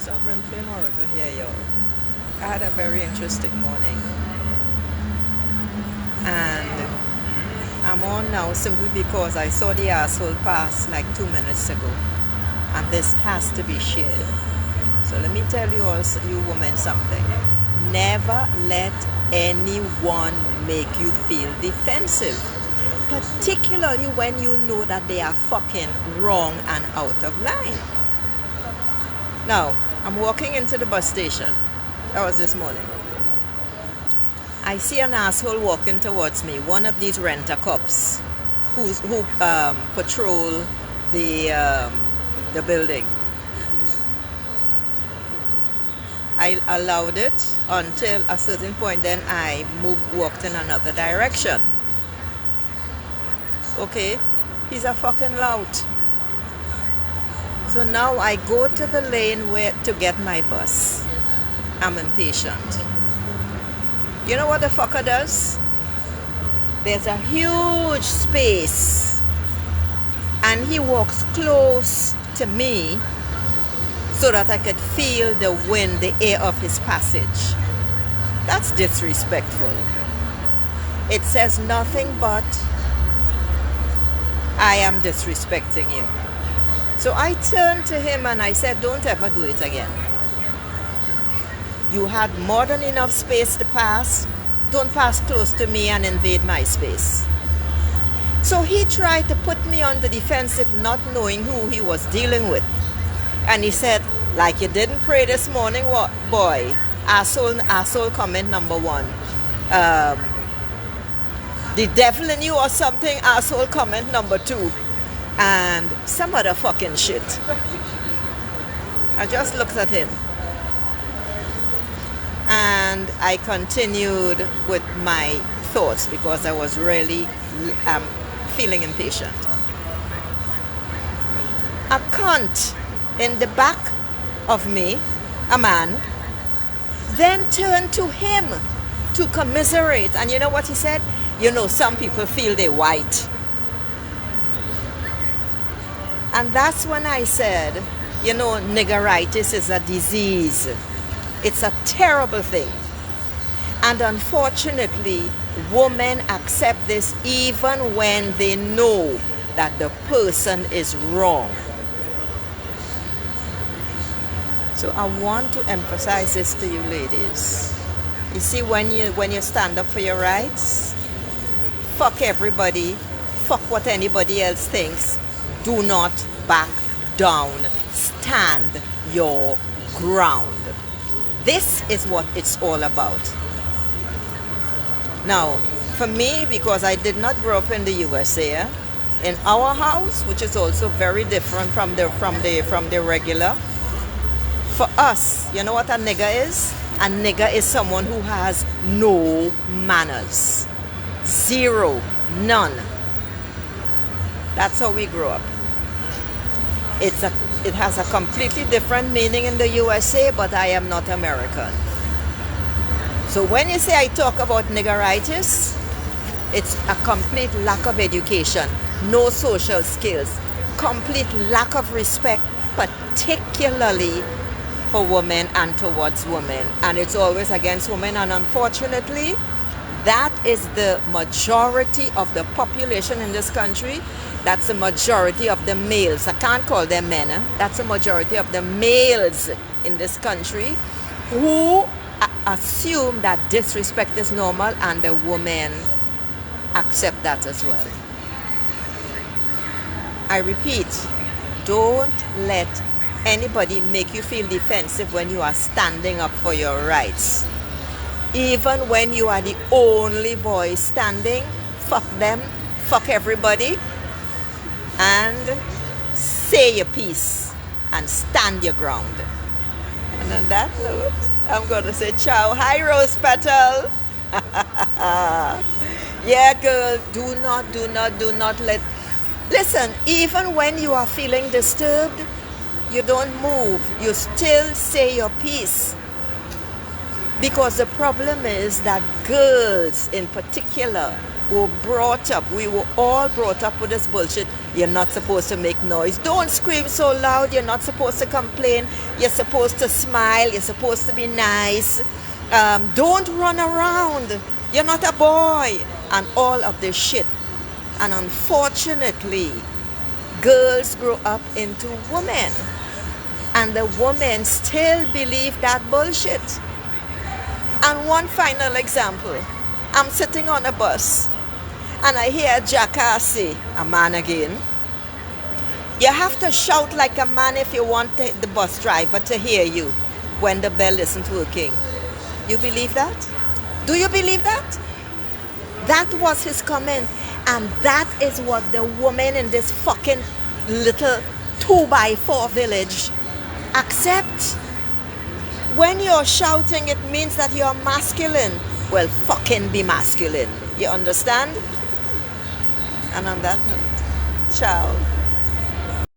Sovereign Flame Oracle here, y'all. I had a very interesting morning, and I'm on now simply because I saw the asshole pass like 2 minutes ago, and this has to be shared. So let me tell you all, you women, something. Never let anyone make you feel defensive, particularly when you know that they are fucking wrong and out of line. Now, I'm walking into the bus station. That was this morning. I see an asshole walking towards me, one of these rent-a-cops who patrol the building. I allowed it until a certain point, then I walked in another direction. Okay, he's a fucking lout. So now I go to the lane to get my bus. I'm impatient. You know what the fucker does? There's a huge space, and he walks close to me so that I could feel the wind, the air of his passage. That's disrespectful. It says nothing but I am disrespecting you. So I turned to him and I said, don't ever do it again. You had more than enough space to pass. Don't pass close to me and invade my space. So he tried to put me on the defensive, not knowing who he was dealing with. And he said, like you didn't pray this morning, what boy? Asshole comment number one. The devil in you or something, asshole comment number two. And some other fucking shit. I just looked at him. And I continued with my thoughts because I was really feeling impatient. A cunt in the back of me, a man, then turned to him to commiserate. And you know what he said? You know, some people feel they're white. And that's when I said, you know, niggeritis is a disease. It's a terrible thing. And unfortunately, women accept this even when they know that the person is wrong. So I want to emphasize this to you ladies. You see, when you stand up for your rights, fuck everybody, fuck what anybody else thinks. Do not back down. Stand your ground. This is what it's all about. Now, for me, because I did not grow up in the USA, in our house, which is also very different from the regular, for us, you know what a nigger is? A nigger is someone who has no manners. Zero. None. That's how we grew up. It has a completely different meaning in the USA, but I am not American. So when you say I talk about niggeritis, it's a complete lack of education, no social skills, complete lack of respect, particularly for women and towards women. And it's always against women, and unfortunately, that is the majority of the population in this country. That's the majority of the males. I can't call them men. That's the majority of the males in this country who assume that disrespect is normal, and the women accept that as well. I repeat, don't let anybody make you feel defensive when you are standing up for your rights. Even when you are the only voice standing, fuck them, fuck everybody, and say your piece and stand your ground. And on that note, I'm going to say ciao. Hi, Rose Petal. Yeah, girl, do not let... Listen, even when you are feeling disturbed, you don't move. You still say your piece. Because the problem is that girls in particular were brought up, we were all brought up with this bullshit. You're not supposed to make noise. Don't scream so loud. You're not supposed to complain. You're supposed to smile. You're supposed to be nice. Don't run around. You're not a boy. And all of this shit. And unfortunately, girls grow up into women. And the women still believe that bullshit. And one final example. I'm sitting on a bus and I hear a jackass say, a man again. You have to shout like a man if you want the bus driver to hear you when the bell isn't working. You believe that? Do you believe that? That was his comment. And that is what the woman in this fucking little 2x4 village accept. When you're shouting, it means that you're masculine. Well, fucking be masculine. You understand? And on that note, ciao.